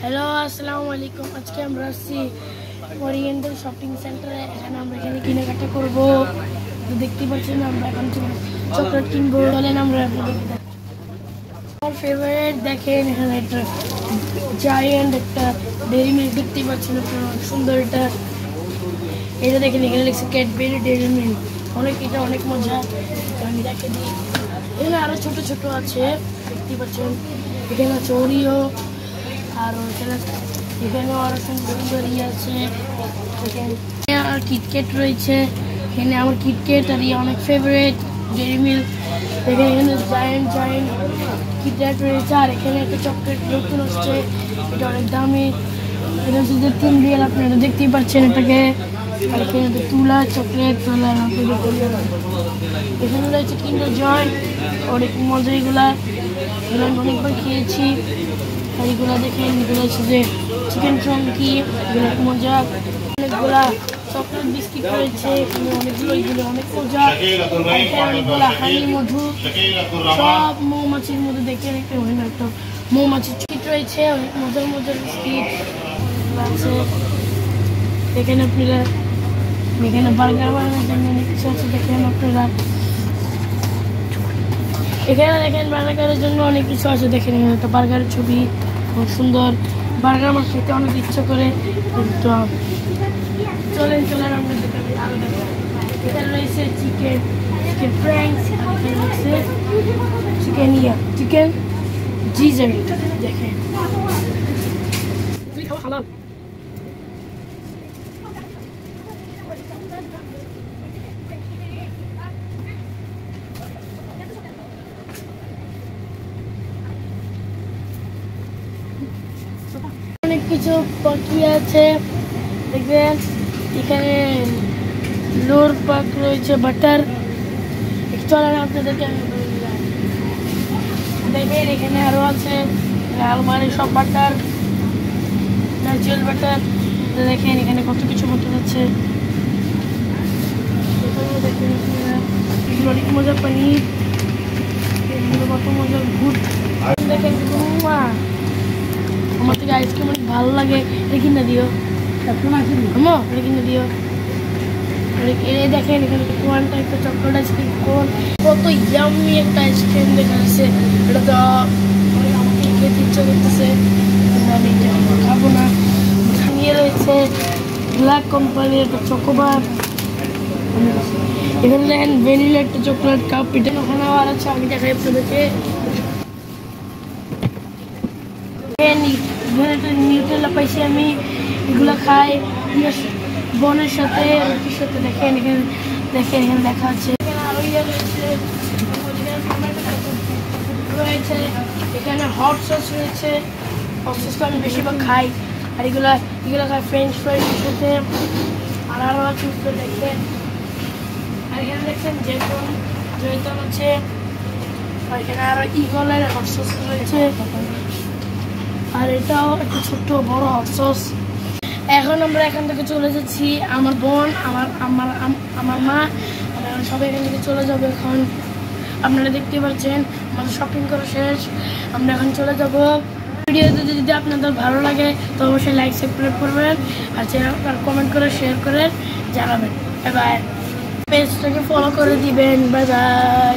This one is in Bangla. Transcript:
হ্যালো, আসসালামু আলাইকুম। আজকে আমরা আসছি ওরিয়েন্টাল শপিং সেন্টারে। এখানে আমরা কেনাকাটা করবো। দেখতে পাচ্ছেন আমরা এখন চকলেট কিনবো। চলেন আমরা আমার ফেভারিট দেখেন, এখানে একটা জায়ান্ট একটা ডেইরি মিল্ক দেখতে পাচ্ছেন আপনারা, সুন্দর এটা দেখেন। এখানে লিখছে ক্যাডবেরি ডেইরি মিল্ক। এটা অনেক মজা। আমি দেখে দিই, এখানে আরো ছোট ছোট আছে দেখতে পাচ্ছেন। এখানে আছে ওরিও, আর এখানেও আরো সুন্দর সুন্দর আছে। আর কিটক্যাট রয়েছে। এখানে আমার কিটক্যাট আর অনেক ফেভারিট ডেইরি মিল্ক। এখানে জায়ান্ট কিটক্যাট রয়েছে। আর এখানে একটা চকলেট নতুন আসছে, এটা অনেক দামি। এটা হচ্ছে যে 3 রিয়াল, আপনারা দেখতেই পাচ্ছেন এটাকে। আর এখানে তো তুলা চকলেট তোলা। এখানে রয়েছে কিন্ডার জয়, অনেক মজা। এগুলা আমি অনেকবার খেয়েছি। আর এগুলো দেখেন, এগুলো হচ্ছে যে চিকেন ফ্রাঙ্কি, এগুলো মজা। অনেকগুলা চকলেট বিস্কিট রয়েছে এখানে, অনেকগুলো। এগুলো অনেক মজা। অনেকগুলা হানি মধু, সব মৌমাছির মধ্যে দেখে একটা মৌমাছির চিট রয়েছে। অনেক মজার মজার বিস্কিট আছে। দেখেন আপনারা, এখানে বার্গার বানানোর জন্য অনেক কিছু আছে। দেখেন আপনারা, এখানে দেখেন বার্গারের জন্য অনেক কিছু আছে। দেখেন এখানে একটা বার্গারের ছবি, খুব সুন্দর। বার্গার আমার খেতে অনেক ইচ্ছা করে, কিন্তু চলেন আমরা আরো দেখেন। এখানে রয়েছে চিকেন ফ্রাঙ্কস, আর এখানে রয়েছে চিকেন জিজার। দেখেন হালাল। অনেক কিছু পাখি আছে দেখবেন। এখানে লোর পাক রয়েছে, বাটার। চলেন আপনাদেরকে আমি দেখেন, এখানে আরো আছে আলমারি সব বাটার, ন্যাচারাল বাটার। দেখেন এখানে কত কিছু বাটার আছে। দেখেন এগুলো অনেক মজা। পনির, এগুলো কত মজার। গুড দেখেন, আমার থেকে আইসক্রিম অনেক ভালো লাগে। এটা কিনে দিও, এটা কিনে দিও। দেখেন এখানে কোয়ানটা একটা চকলেট আইসক্রিম, কত ইয়াম্মি একটা আইসক্রিম দেখা যাচ্ছে। এটা তো আমাকে খেতে ইচ্ছা করতেছে, আমি এটা খাবো না। নিয়ে রয়েছে ব্ল্যাক কোম্পানির একটা চকোবার। এখানে দেখেন ভ্যানিলা একটা চকলেট কাপ। এটা ওখানে আর আছে, আমি দেখাই আপনাদেরকে। নিউটেলা পাইছি আমি, এগুলো খাই বোনের সাথে, রুটির সাথে। দেখেন এখানে দেখা আছে। আরো রয়েছে, এখানে হট সস রয়েছে। হট সসটা আমি বেশিরভাগ খাই। আর এগুলো খাই ফ্রেঞ্চ ফ্রাইসের সাথে। আর আরো আছে দেখেন। আর এখানে দেখছেন জয়তন আছে। আর এখানে আরো ইগলের হট সস রয়েছে। আর এটাও একটা ছোট্ট বড় হট সস। এখন আমরা এখান থেকে চলে যাচ্ছি, আমার বোন, আমার মা, আমরা সবাই এখান থেকে চলে যাবো। এখন আপনারা দেখতে পাচ্ছেন আমাদের শপিং করা শেষ। আমরা এখন চলে যাব। ভিডিওতে যদি আপনাদের ভালো লাগে তো অবশ্যই লাইক সাবস্ক্রাইব করবেন, আর কমেন্ট করে শেয়ার করে জানাবেন। Bye bye. পেজটাকে ফলো করে দিবেন। Bye bye.